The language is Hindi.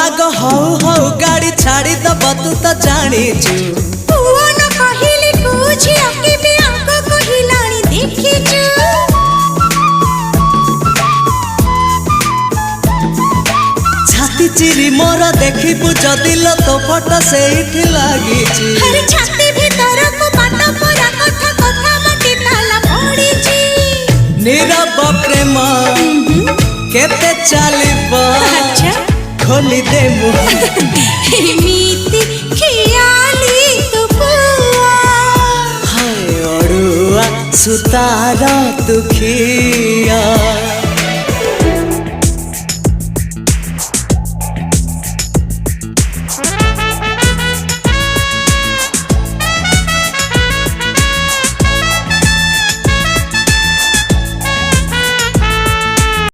आग हौ हौ गाड़ी छाड़ी दब तू तो जानीचु पुआ न कहिले कुछ अके भी आग कहिलाणी देखिचु छाती चिरी मोर देखिबु जदि लो तो फोटो सेठी लागिची हर छाती भीतर को बाटा परा कथा कथा मते ताला पड़ीची नीरव प्रेम केते चलिब अच्छा खोली दे मुह एमिति खियाली तू पुआ हाय अड़ुआ सुतार तू खिया